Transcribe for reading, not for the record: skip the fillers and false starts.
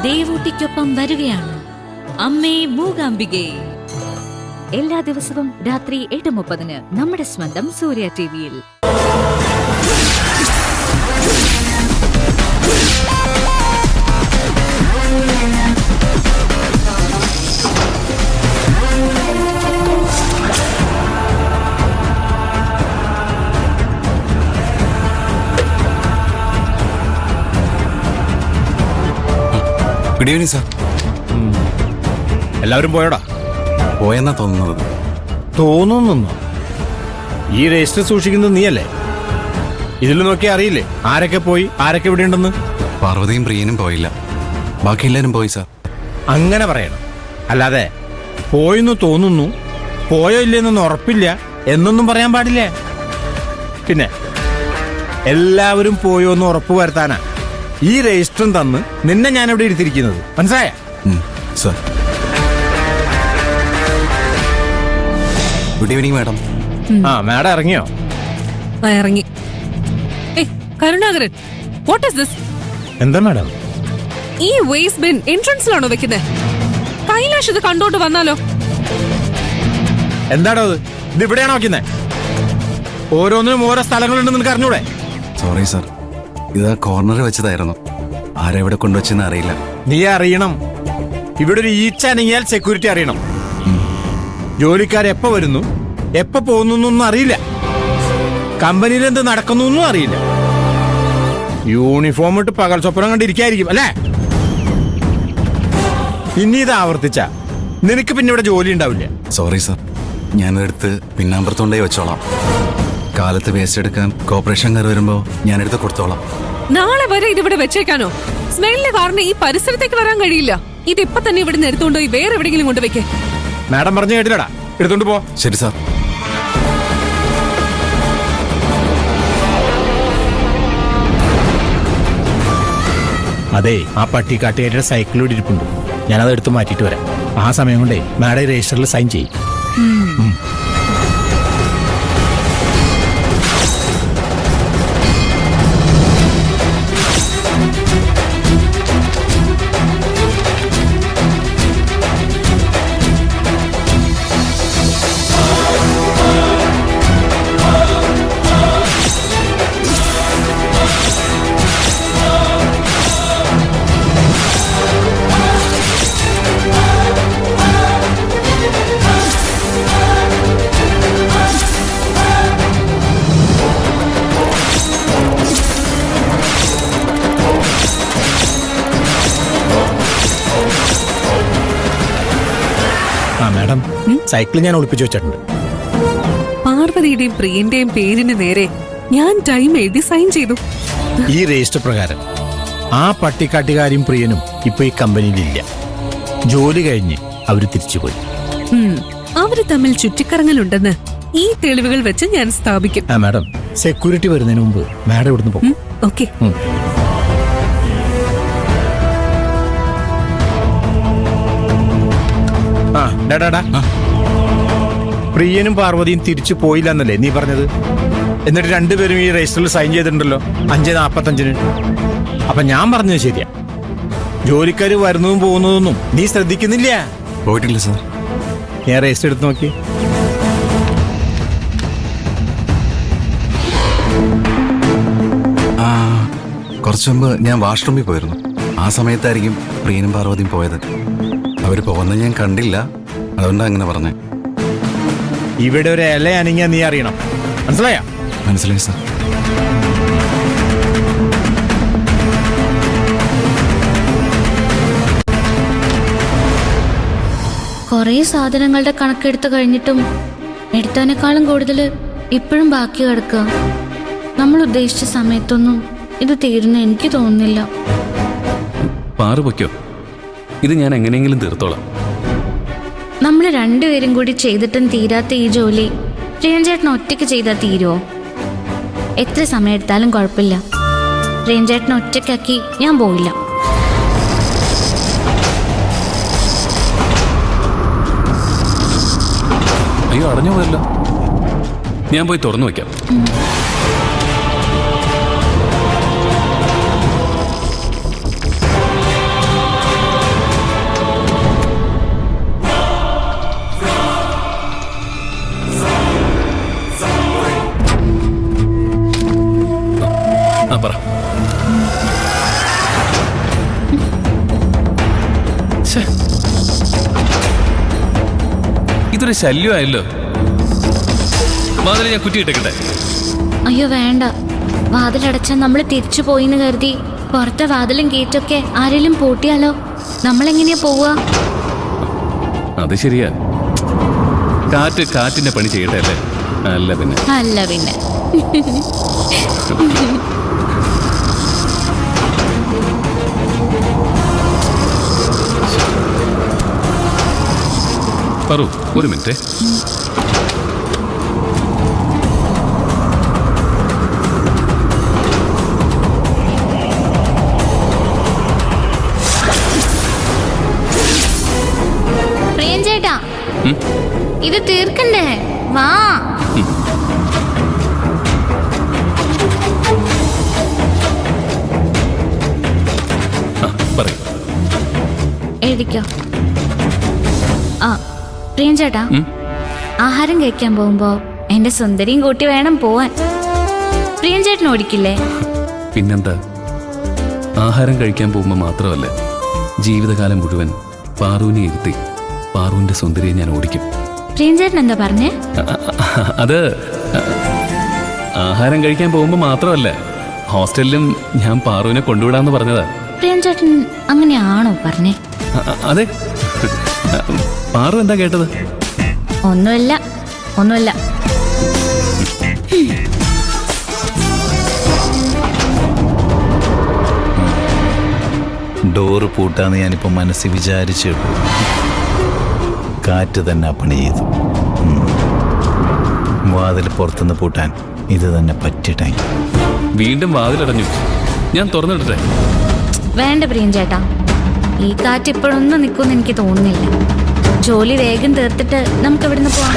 ദേവൂട്ടിക്കൊപ്പം വരികയാണ് അമ്മേ മൂകാംബികേ. എല്ലാ ദിവസവും രാത്രി 8:30 നമ്മുടെ സ്വന്തം സൂര്യ ടിവിയിൽ. Good evening sir. എല്ലാവരും പോയോടാ? പോയെന്നാ തോന്നുന്നത്. തോന്നുന്നു. ഈ രജിസ്റ്റർ സൂക്ഷിക്കുന്നത് നീയല്ലേ? ഇതിൽ നോക്കി അറിയില്ലേ ആരൊക്കെ പോയി ആരൊക്കെ ഇവിടെ ഉണ്ടെന്ന്? പാർവതിയും പ്രിയനും പോയില്ല, ബാക്കി എല്ലാരും പോയി സാർ. അങ്ങനെ പറയണം, അല്ലാതെ പോയെന്ന് തോന്നുന്നു, പോയോ ഇല്ലെന്നൊന്നും ഉറപ്പില്ല എന്നൊന്നും പറയാൻ പാടില്ല. പിന്നെ എല്ലാവരും പോയോ എന്ന് ഉറപ്പ് വരുത്താനാ ഈ രജിസ്റ്ററും തന്ന് നിന്നെ ഞാൻ ഇവിടെ ഇരുത്തിരിക്കുന്നത്, മനസ്സിലായ? Sir good evening madam. Madam ഇറങ്ങിയോ? ഇറങ്ങി. Karunakaran, what is this? എന്താ മാഡം? ഈ വേസ്റ്റ് ബിൻ എൻട്രൻസിലാണോ വെക്കുന്നത്? കൈലാഷ് ഇത് കണ്ടോണ്ട് വന്നാലോ? എന്താടോ ഇത് ഇവിടെയാണോ വെക്കുന്നത്? ഓരോന്നിനും ഓരോ സ്ഥലങ്ങളുണ്ടെന്ന് നിനക്ക് അറിഞ്ഞൂടെ? സോറി സാർ, ഇത് കോർണറിൽ വെച്ചതായിരുന്നു, ആരെവിടെ കൊണ്ടുവച്ചെന്ന് അറിയില്ല. നീ അറിയണം, ഇവിടെ ഒരു ഈച്ച അനങ്ങിയാൽ സെക്യൂരിറ്റി അറിയണം. ജോലിക്കാരെപ്പോ വരുന്നു എപ്പോ പോകുന്നു അറിയില്ല, കമ്പനിയിൽ എന്ത് നടക്കുന്നു അറിയില്ല. യൂണിഫോം ഇട്ട് പകൽ സ്വപ്നം കണ്ടിരിക്കായിരിക്കും അല്ലേ? ഇനി ഇത് ആവർത്തിച്ച നിനക്ക് പിന്നെ ഇവിടെ ജോലി ഉണ്ടാവില്ല. സോറി സാർ, ഞാനെടുത്ത് പിന്നാമ്പുറത്തുകൊണ്ടേ വെച്ചോളാം. കാലത്ത് വേസ്റ്റ് എടുക്കാൻ കോർപ്പറേഷൻകാർ വരുമ്പോ ഞാനെടുത്ത് കൊടുത്തോളാം. നാളെ വരെ ഇതിവിടെ വെച്ചേക്കാനോ? സ്മെല്ലിന് കാരണം ഈ പരിസരത്തേക്ക് വരാൻ കഴിയില്ല. ഇതിപ്പോ തന്നെ ഇവിടെ നിന്ന് എടുത്തുകൊണ്ടുപോയി വേറെ എവിടെയെങ്കിലും കൊണ്ടുവയ്ക്കേ. മാഡം പറഞ്ഞു കേട്ടില്ലടാ, എടുത്തോണ്ട് പോ. ശരി സാർ. അതെ, ആ പട്ടിക്കാട്ടുകാരുടെ സൈക്കിളിലൂടെ ഇരിപ്പുണ്ട്, ഞാനത് എടുത്ത് മാറ്റിയിട്ട് വരാം. ആ സമയം കൊണ്ടേ മാഡം രജിസ്റ്ററിൽ സൈൻ ചെയ്യും. മാഡം, സൈക്കിൾ ഞാൻ ഒളിപ്പിച്ചു വെച്ചിട്ടുണ്ട്. പാർവതിയുടെയും പ്രിയന്റെയും പേരിന് നേരെ ഞാൻ ടൈം എഴുതി സൈൻ ചെയ്തു. ഈ രജിസ്റ്റർ പ്രകാരം ആ പട്ടിക്കാട്ടുകാരും പ്രിയനും ഇപ്പൊ ഈ കമ്പനിയിലില്ല. ജോലി കഴിഞ്ഞ് അവര് തിരിച്ചുപോയി. അവര് തമ്മിൽ ചുറ്റിക്കറങ്ങലുണ്ടെന്ന് ഈ തെളിവുകൾ വെച്ച് ഞാൻ സ്ഥാപിക്കും. മാഡം, സെക്യൂരിറ്റി വരുന്നതിന് മുമ്പ് മാഡം ഇവിടുന്ന് പോകും. ഓക്കെ. പ്രിയനും പാർവതിയും തിരിച്ചു പോയില്ല എന്നല്ലേ നീ പറഞ്ഞത്? എന്നിട്ട് രണ്ടുപേരും ഈ രജിസ്റ്ററിൽ സൈൻ ചെയ്തിട്ടുണ്ടല്ലോ 5:45. അപ്പൊ ഞാൻ പറഞ്ഞത് ശരിയാ, ജോലിക്കാര് വരുന്നതും പോകുന്നതൊന്നും നീ ശ്രദ്ധിക്കുന്നില്ല. പോയിട്ടില്ല സാർ. ഞാൻ രജിസ്റ്റർ എടുത്ത് നോക്കി. കുറച്ചു മുമ്പ് ഞാൻ വാഷ്റൂമിൽ പോയിരുന്നു. ആ സമയത്തായിരിക്കും പ്രിയനും പാർവതിയും പോയത്. അവര് പോകുന്നത് ഞാൻ കണ്ടില്ല, അതുകൊണ്ടാണ് അങ്ങനെ പറഞ്ഞേ. ഇവിടെ ഒരു ഇല അനങ്ങിയാ നീ അറിയണം, മനസ്സിലായോ? മനസ്സിലായി സാർ. കുറേ സാധനങ്ങളുടെ കണക്കെടുത്ത് കഴിഞ്ഞിട്ടും എടുത്തതിനേക്കാളും കൂടുതൽ ഇപ്പോഴും ബാക്കി കിടക്കുക. നമ്മൾ ഉദ്ദേശിച്ച സമയത്തൊന്നും ഇത് തീരുന്ന എനിക്ക് തോന്നുന്നില്ല. പാറു പൊയ്ക്കോ, ഇത് ഞാൻ എങ്ങനെയെങ്കിലും തീർത്തോളാം. നമ്മൾ രണ്ടുപേരും കൂടി ചെയ്തിട്ടും തീരാത്ത ഈ ജോലി പ്രിയൻ ചേട്ടൻ ഒറ്റയ്ക്ക് ചെയ്താൽ തീരുമോ? എത്ര സമയം എടുത്താലും കുഴപ്പമില്ല, പ്രിയൻ ചേട്ടനെ ഒറ്റയ്ക്കാക്കി ഞാൻ പോയില്ല. അയ്യോ, അടഞ്ഞു പോയല്ലോ. ഞാൻ പോയി തുറന്നു വയ്ക്കാം. ഇതൊരു ശല്യമായല്ലോ. വാതിൽ ഞാൻ കുറ്റിയിട്ടേക്കട്ടെ? അയ്യോ വേണ്ട, വാതിലടച്ചാൽ നമ്മൾ തിരിച്ചു പോയിന്ന് കരുതി പുറത്തെ വാതിലും ഗേറ്റൊക്കെ ആരെങ്കിലും പൂട്ടിയാലോ? നമ്മളെങ്ങനെയാ പോവുക? അത് ശരിയാ. കാറ്റിന്റെ പണി ചെയ്യട്ടെ അല്ലേ? അല്ല പിന്നെ പറു, ഒരു മിനിറ്റ്. പ്രിയൻ ചേട്ടാ, ഇത് തീർക്കണ്ടേ? വാ. എഴുതിക്കോ. ആ പ്രിയൻ ചേട്ടാ, ആഹാരം കഴിക്കാൻ പോകുമ്പോ എന്റെ സുന്ദരിയും കൂട്ടി വേണം പോവാൻ. പ്രിയൻ ചേട്ടൻ ഓടിക്കില്ലേ? പിന്നെന്താ, ആഹാരം കഴിക്കാൻ പോകുമ്പോൾ മാത്രമല്ല, ജീവിതകാലം മുഴുവൻ പാറുവിനെ ഇരുത്തി പാറുവിന്റെ സുന്ദരിയെ ഞാൻ ഓടിക്കും. പ്രിയൻ ചേട്ടൻ എന്താ പറഞ്ഞേ? അത് ആഹാരം കഴിക്കാൻ പോകുമ്പോൾ മാത്രമല്ല, ഹോസ്റ്റലിലും ഞാൻ പാറുവിനെ കൊണ്ടുവിടാന്ന് പറഞ്ഞതാ. പ്രിയൻ ചേട്ടൻ അങ്ങനെയാണോ പറഞ്ഞേ? അതെ. പാറു എന്താ കേട്ടത്? ഒന്നുമില്ല. ഡോറ് പൂട്ടാന്ന് ഞാനിപ്പോൾ മനസ്സിൽ വിചാരിച്ചു. കാറ്റ് തന്നെ പണി ചെയ്തു. വാതിൽ പുറത്തുനിന്ന് പൂട്ടാൻ ഇത് തന്നെ പറ്റിയ ടൈം. വീണ്ടും വാതിലടഞ്ഞു. ഞാൻ തുറന്നിടട്ടെ? വേണ്ട പ്രിയൻ ചേട്ടാ, ഈ കാറ്റ് ഇപ്പോഴൊന്നും നിൽക്കുമെന്ന് എനിക്ക് തോന്നുന്നില്ല. ജോലി വേഗം തീർത്തിട്ട് നമുക്ക് ഇവിടുന്ന് പോവാം.